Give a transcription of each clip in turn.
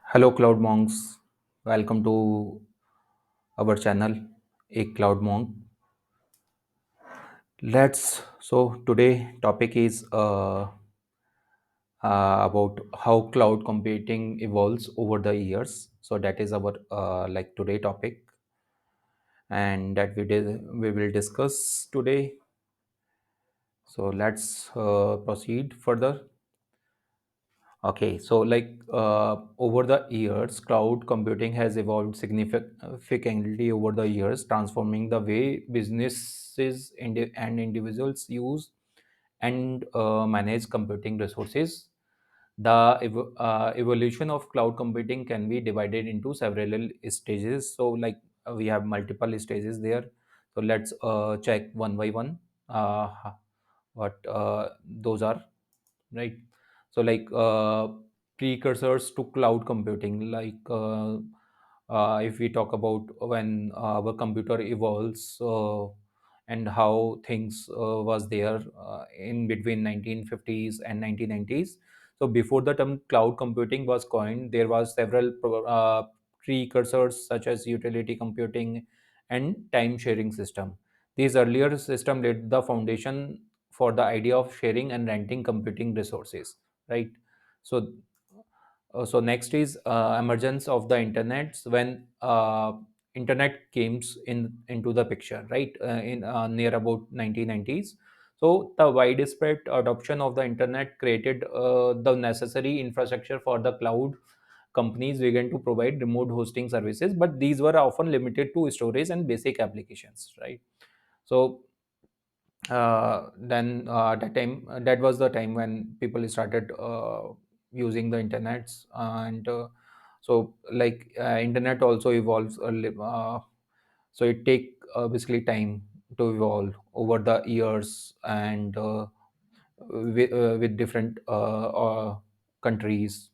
Hello, Cloud Monks. Welcome to our channel, A Cloud Monk. Today topic is about how cloud computing evolves over the years. So that is our today topic, and that we will discuss today. So let's proceed further. Okay, so over the years, cloud computing has evolved significantly over the years, transforming the way businesses and individuals use and manage computing resources. The evolution of cloud computing can be divided into several stages. We have multiple stages there. So let's check one by one what those are, right? So precursors to cloud computing, if we talk about when our computer evolves and how things was there in between 1950s and 1990s. So before the term cloud computing was coined, there was several precursors such as utility computing and time sharing system. These earlier system laid the foundation for the idea of sharing and renting computing resources, right? So so next is emergence of the internet when internet came into the picture, right? In near about 1990s. So the widespread adoption of the internet created the necessary infrastructure for the cloud. Companies began to provide remote hosting services, but these were often limited to storage and basic applications, right? So then that time that was the time when people started using the internets, and internet also evolves so it take basically time to evolve over the years, and with different countries.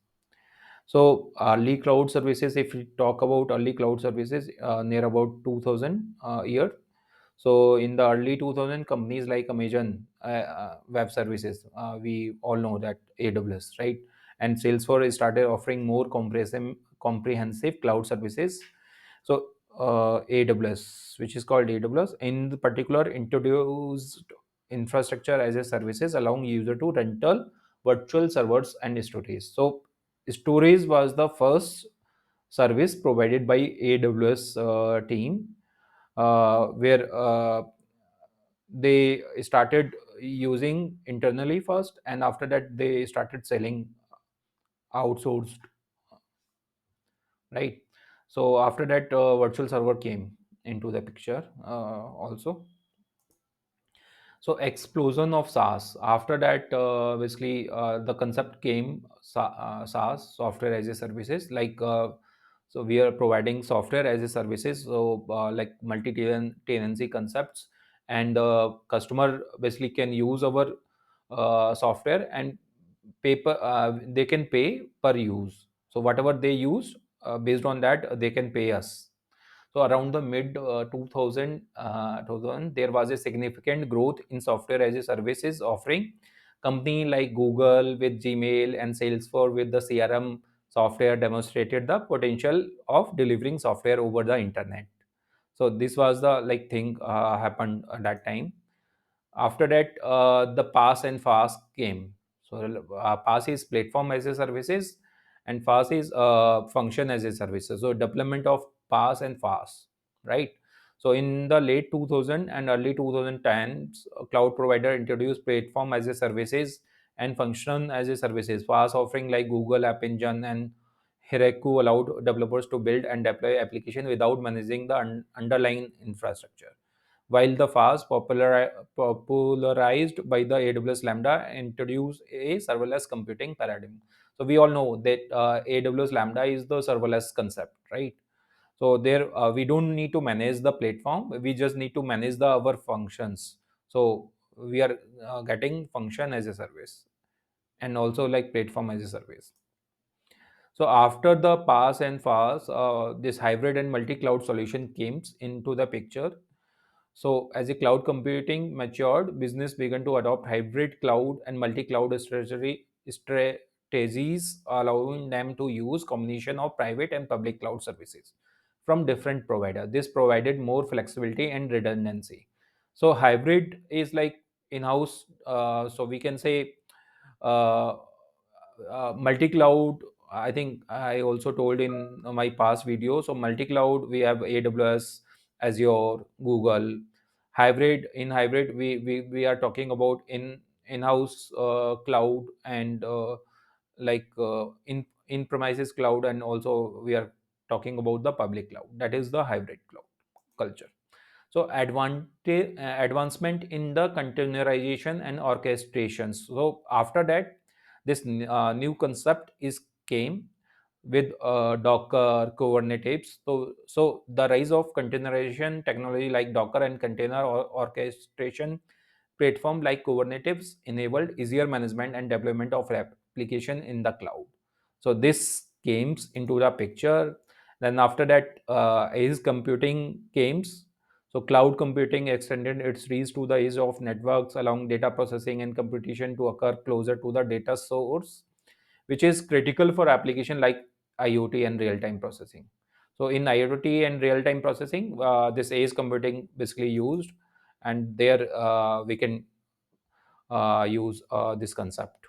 So early cloud services, if we talk about early cloud services near about 2000 year. So in the early 2000, companies like Amazon Web Services, we all know that AWS, right? And Salesforce started offering more comprehensive cloud services. So AWS, which is called AWS, in particular, introduced infrastructure as a services, allowing user to rental virtual servers and storage. So storage was the first service provided by AWS team, where they started using internally first, and after that they started selling outsourced, right? So after that, virtual server came into the picture also. So explosion of SaaS. After that, basically, the concept came SaaS, software as a services. So we are providing software as a services. So like multi-tenancy concepts, and the customer basically can use our software and they can pay per use. So whatever they use, based on that, they can pay us. So around the mid 2000, there was a significant growth in software as a services offering. Company like Google with Gmail and Salesforce with the CRM software demonstrated the potential of delivering software over the internet. So this was the thing happened at that time. After that, the pass and fast came. So pass is platform as a services, and fast is function as a services. So deployment of pass and fast, right? So in the late 2000 and early 2010s, cloud provider introduced platform as a services and function as a services. Fast offering like Google App Engine and Heroku allowed developers to build and deploy application without managing the underlying infrastructure, while the fast popularized by the AWS Lambda introduced a serverless computing paradigm. So we all know that AWS Lambda is the serverless concept, right? So there we don't need to manage the platform; we just need to manage the our functions. So we are getting function as a service, and also like platform as a service. So after the pass and fast, this hybrid and multi-cloud solution came into the picture. So, as a cloud computing matured, business began to adopt hybrid cloud and multi-cloud strategies strategies, allowing them to use combination of private and public cloud services from different provider. This provided more flexibility and redundancy. So hybrid is like in-house. So we can say uh, multi-cloud. I think I also told in my past video. So multi-cloud, we have AWS, Azure, Google. Hybrid, in hybrid, we are talking about in-house cloud, and in premises cloud, and also we are talking about the public cloud. That is the hybrid cloud culture. So advancement in the containerization and orchestrations. So after that, this new concept is came with Docker, Kubernetes. So the rise of containerization technology like Docker and container or orchestration platform like Kubernetes enabled easier management and deployment of application in the cloud. So this came into the picture. Then after that, edge computing came. So cloud computing extended its reach to the edge of networks, allowing data processing and computation to occur closer to the data source, which is critical for application like IoT and real-time processing. So in IoT and real-time processing, this edge computing basically used, and there we can use this concept.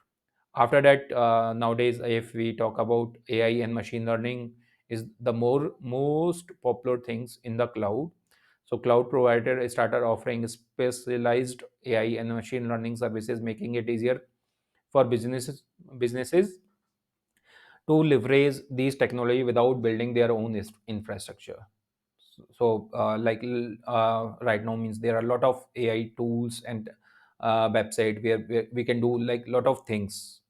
After that, nowadays, if we talk about AI and machine learning, is the most popular things in the cloud. So cloud provider started offering specialized AI and machine learning services, making it easier for businesses to leverage these technology without building their own infrastructure. So right now means there are a lot of AI tools and website where we can do like lot of things,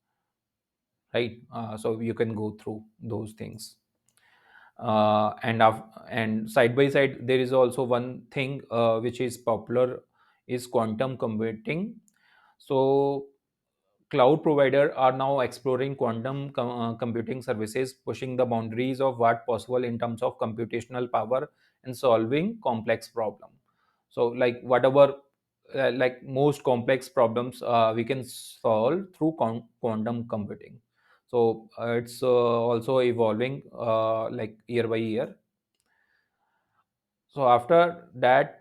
right? So you can go through those things. And side by side, there is also one thing which is popular, is quantum computing. So cloud provider are now exploring quantum computing services, pushing the boundaries of what possible in terms of computational power and solving complex problem. So like whatever like most complex problems we can solve through quantum computing. So it's also evolving like year by year. So after that,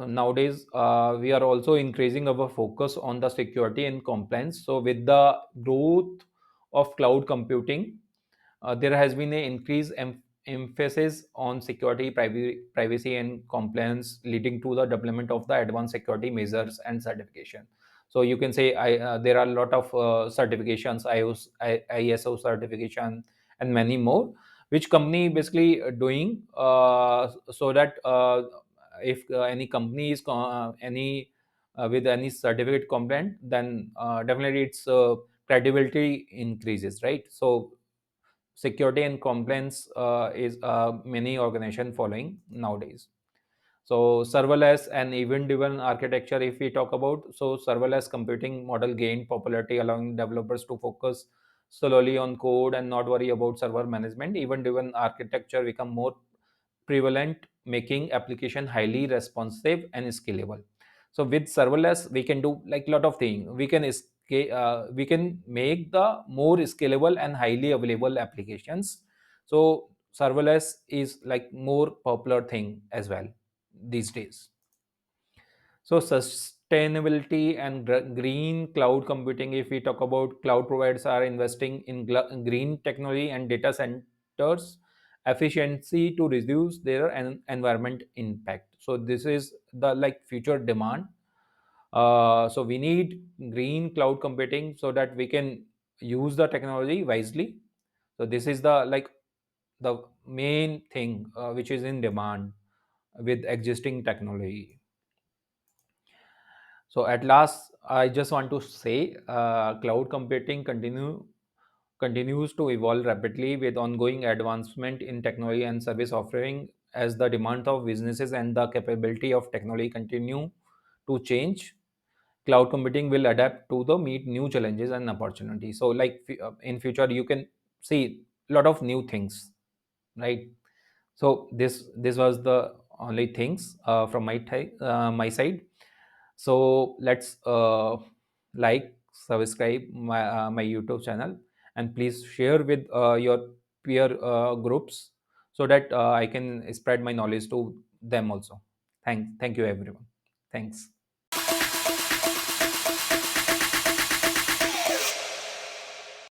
nowadays, we are also increasing our focus on the security and compliance. So with the growth of cloud computing, there has been an increased emphasis on security, privacy, and compliance, leading to the development of the advanced security measures and certification. So you can say there are a lot of certifications, ISO certification, and many more, which company basically doing so that if any company is any with any certificate compliant, then definitely its credibility increases, right? So security and compliance is many organization following nowadays. So serverless and event-driven architecture, if we talk about, so serverless computing model gained popularity, allowing developers to focus solely on code and not worry about server management. Event-driven architecture become more prevalent, making application highly responsive and scalable. So with serverless, we can do like lot of things. We can make the more scalable and highly available applications. So serverless is like more popular thing as well these days. So sustainability and green cloud computing, if we talk about, cloud providers are investing in green technology and data centers efficiency to reduce their environment impact. So this is the like future demand. So we need green cloud computing so that we can use the technology wisely. So this is the like the main thing which is in demand with existing technology. So at last, I just want to say, cloud computing continues to evolve rapidly with ongoing advancement in technology and service offering. As the demand of businesses and the capability of technology continue to change, cloud computing will adapt to the meet new challenges and opportunities. So like in future, you can see a lot of new things, right? So this was the only things from my side. So let's like, subscribe my YouTube channel, and please share with your peer groups, so that I can spread my knowledge to them also. Thank you everyone. Thanks.